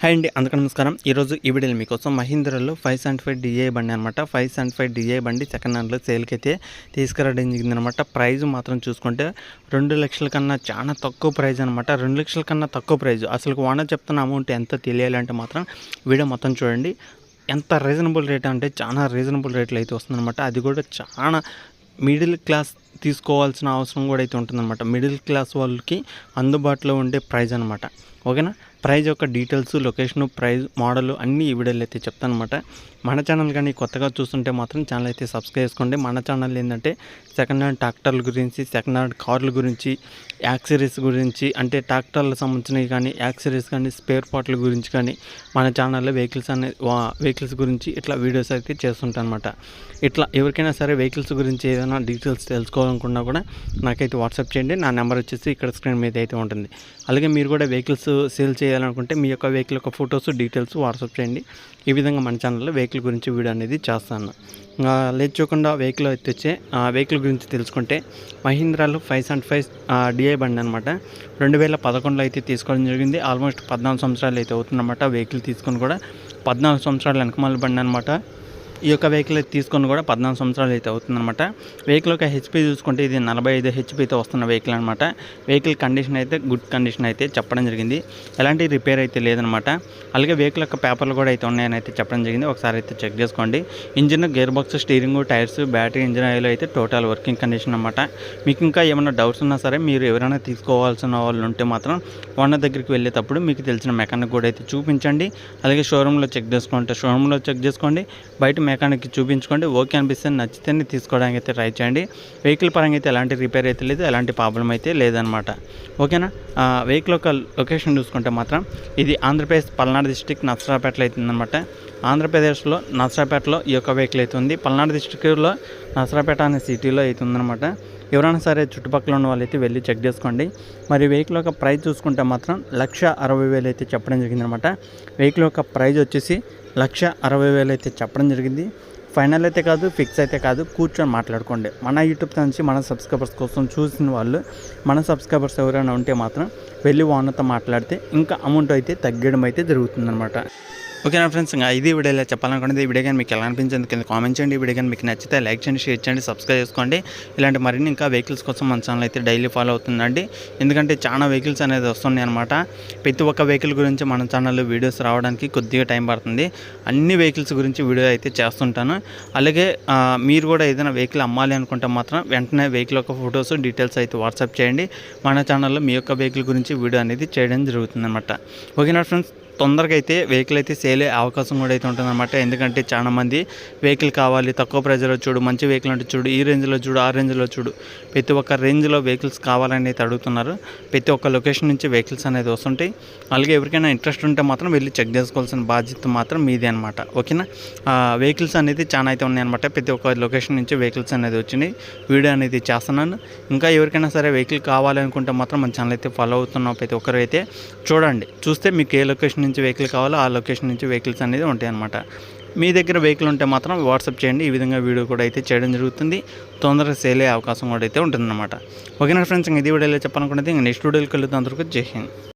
Hi అండి, అందరికీ నమస్కారం. ఈరోజు ఈ వీడియోలో మీకోసం మహీంద్రాలో 575 DI బండి అనమాట. 575 DI బండి సెకండ్ హ్యాండ్లో సేల్కి అయితే తీసుకురావడం జరిగిందనమాట. ప్రైజ్ మాత్రం చూసుకుంటే 2 లక్షల కన్నా చాలా తక్కువ ప్రైజ్ అనమాట. 2 లక్షల కన్నా తక్కువ ప్రైజ్. అసలు ఓనర్ చెప్తున్న అమౌంట్ ఎంత తెలియాలంటే మాత్రం వీడియో మొత్తం చూడండి. ఎంత రీజనబుల్ రేట్ అంటే చాలా రీజనబుల్ రేట్లు అయితే వస్తుందన్నమాట. అది కూడా చాలా మిడిల్ క్లాస్ తీసుకోవాల్సిన అవసరం కూడా అయితే ఉంటుందన్నమాట. మిడిల్ క్లాస్ వాళ్ళకి అందుబాటులో ఉండే ప్రైజ్ అనమాట. ఓకేనా. ప్రైజ్ యొక్క డీటెయిల్స్, లొకేషను, ప్రైజ్, మోడల్ అన్నీ ఈ వీడియోలో అయితే చెప్తాను అనమాట. మన ఛానల్ కానీ కొత్తగా చూస్తుంటే మాత్రం ఛానల్ అయితే సబ్స్క్రైబ్ చేసుకోండి. మన ఛానల్ ఏంటంటే సెకండ్ హ్యాండ్ ట్రాక్టర్ల గురించి, సెకండ్ హ్యాండ్ కార్ల గురించి, యాక్సరీస్ గురించి, అంటే ట్రాక్టర్లకు సంబంధించినవి కానీ, యాక్సరీస్ కానీ, స్పేర్ పార్ట్ల గురించి కానీ మన ఛానల్లో వెహికల్స్ గురించి ఇట్లా వీడియోస్ అయితే చేస్తుంటాను అనమాట. ఇట్లా ఎవరికైనా సరే వెహికల్స్ గురించి ఏదైనా డీటెయిల్స్ తెలుసుకోవాలనుకున్నా కూడా నాకైతే వాట్సాప్ చేయండి. నా నెంబర్ వచ్చేసి ఇక్కడ స్క్రీన్ మీద అయితే ఉంటుంది. అలాగే మీరు కూడా వెహికల్స్ సేల్ చేయాలనుకుంటే మీ యొక్క వెహికల్ యొక్క ఫొటోస్, డీటెయిల్స్ వాట్సాప్ చేయండి. ఈ విధంగా మన ఛానల్లో వెహికల్ గురించి వీడియో అనేది చేస్తాను. లేట్ చేయకుండా వెహికల్ అయితే వెహికల్ గురించి తెలుసుకుంటే మహీంద్రాలో 575 DI బండి అనమాట. 2011లో అయితే తీసుకోవడం జరిగింది. ఆల్మోస్ట్ 14 సంవత్సరాలు అయితే అవుతుందన్నమాట. వెహికల్ తీసుకొని కూడా 14 సంవత్సరాల వెనకమాల బండి అనమాట. ఈ యొక్క వెహికల్ తీసుకొని కూడా 14 సంవత్సరాలు అయితే అవుతుందన్నమాట. వెహికల్ యొక్క హెచ్పి చూసుకుంటే ఇది 45 హెచ్పితో వస్తున్న వెహికల్ అనమాట. వెహికల్ కండిషన్ అయితే గుడ్ కండిషన్ అయితే చెప్పడం జరిగింది. ఎలాంటి రిపేర్ అయితే లేదనమాట. అలాగే వెహికల్ యొక్క పేపర్లు కూడా అయితే ఉన్నాయని అయితే చెప్పడం జరిగింది. ఒకసారి అయితే చెక్ చేసుకోండి. Engine, gear box, steering, tyres, battery, engine oil అయితే టోటల్ వర్కింగ్ కండిషన్ అనమాట. మీకు ఇంకా ఏమైనా డౌట్స్ ఉన్నా సరే మీరు ఎవరైనా తీసుకోవాల్సిన వాళ్ళు ఉంటే మాత్రం ఓనర్ దగ్గరికి వెళ్ళేటప్పుడు మీకు తెలిసిన మెకానిక్ కూడా అయితే చూపించండి. అలాగే షోరూంలో చెక్ చేసుకోండి. బయట మెకానిక్కి చూపించుకోండి. ఓకే అనిపిస్తే నచ్చితేనే తీసుకోవడానికి అయితే ట్రై చేయండి. వెహికల్ పరంగా అయితే ఎలాంటి రిపేర్ అయితే లేదు, ఎలాంటి ప్రాబ్లం అయితే లేదనమాట. ఓకేనా. వెహికల్ యొక్క లొకేషన్ చూసుకుంటే మాత్రం ఇది ఆంధ్రప్రదేశ్ పల్నాడు డిస్ట్రిక్ట్ నర్సరాపేటలో అవుతుందన్నమాట. ఆంధ్రప్రదేశ్లో నర్సరాపేటలో ఈ యొక్క వెహికల్ అవుతుంది. పల్నాడు డిస్ట్రిక్ట్లో నర్సరాపేట అనే సిటీలో అవుతుందన్నమాట. ఎవరైనా సరే చుట్టుపక్కల ఉన్న వాళ్ళైతే వెళ్ళి చెక్ చేసుకోండి. మరి వెహికల్ యొక్క ప్రైస్ చూసుకుంటే మాత్రం 1,60,000 అయితే చెప్పడం జరిగిందనమాట. వెహికల్ యొక్క ప్రైజ్ వచ్చేసి 1,60,000 అయితే చెప్పడం జరిగింది. ఫైనల్ అయితే కాదు, ఫిక్స్ అయితే కాదు, కూర్చొని మాట్లాడుకోండి. మన యూట్యూబ్ నుంచి మన సబ్స్క్రైబర్స్ కోసం చూసిన వాళ్ళు, మన సబ్స్క్రైబర్స్ ఎవరైనా ఉంటే మాత్రం వెళ్ళి ఓనర్తో మాట్లాడితే ఇంకా అమౌంట్ అయితే తగ్గడం అయితే జరుగుతుందన్నమాట. ఓకేనా ఫ్రెండ్స్, ఇంకా ఇది వీడియోలో చెప్పాలనుకున్నది. ఈ వీడియో కానీ మీకు ఎలా అనిపించింది కింద కామెంట్ చేయండి. ఈ వీడియో కానీ మీకు నచ్చితే లైక్ చేయండి, షేర్ చేయండి, సబ్స్క్రైబ్ చేసుకోండి. ఇలాంటి మరిన్ని ఇంకా వెహికల్స్ కోసం మన ఛానల్ అయితే డైలీ ఫాలో అవుతుందండి. ఎందుకంటే చాలా వెహికల్స్ అనేది వస్తున్నాయి అనమాట. ప్రతి ఒక్క వెహికల్ గురించి మన ఛానల్లో వీడియోస్ రావడానికి కొద్దిగా టైం పడుతుంది. అన్ని వెహికల్స్ గురించి వీడియో అయితే చేస్తుంటాను. అలాగే మీరు కూడా ఏదైనా వెహికల్ అమ్మాలి అనుకుంటే మాత్రం వెంటనే వెహికల్ యొక్క ఫొటోస్, డీటెయిల్స్ అయితే వాట్సాప్ చేయండి. మన ఛానల్లో మీ యొక్క వెహికల్ గురించి వీడియో అనేది చేయడం జరుగుతుంది అనమాట. ఓకేనా ఫ్రెండ్స్, తొందరగా అయితే వెహికల్ అయితే సేల్ అయ్యే అవకాశం కూడా అయితే ఉంటుందన్నమాట. ఎందుకంటే చాలామంది వెహికల్ కావాలి, తక్కువ ప్రైజ్లో చూడు, మంచి వెహికల్ అంటే చూడు, ఈ రేంజ్లో చూడు, ఆ రేంజ్లో చూడు, ప్రతి ఒక్క రేంజ్లో వెహికల్స్ కావాలని అయితే అడుగుతున్నారు. ప్రతి ఒక్క లొకేషన్ నుంచి వెహికల్స్ అనేది వస్తుంటాయి. అలాగే ఎవరికైనా ఇంట్రెస్ట్ ఉంటే మాత్రం వెళ్ళి చెక్ చేసుకోవాల్సిన బాధ్యత మాత్రం మీదే అనమాట. ఓకేనా. వెహికల్స్ అనేది చాలా అయితే ఉన్నాయన్నమాట. ప్రతి ఒక్క లొకేషన్ నుంచి వెహికల్స్ అనేది వచ్చినాయి. వీడియో అనేది చేస్తున్నాను. ఇంకా ఎవరికైనా సరే వెహికల్ కావాలనుకుంటే మాత్రం మన ఛానల్ అయితే ఫాలో అవుతున్నాం. ప్రతి ఒక్కరు అయితే చూడండి, చూస్తే మీకు ఏ లొకేషన్ నుంచి వెహికల్ కావాలో ఆ లొకేషన్ నుంచి వెహికల్స్ అనేది ఉంటాయి అన్నమాట. మీ దగ్గర వెహికల్ ఉంటే మాత్రం వాట్సాప్ చేయండి. ఈ విధంగా వీడియో కూడా అయితే చేయడం జరుగుతుంది. తొందరగా సేల్ అయ్యే అవకాశం కూడా అయితే ఉంటుందన్నమాట. ఓకేనా ఫ్రెండ్స్, ఇది వీడియోలో చెప్పాలనుకున్నది. ఇంకా నెక్స్ట్ వీడియోకి వెళ్తాం. అందరికీ జై హింద్.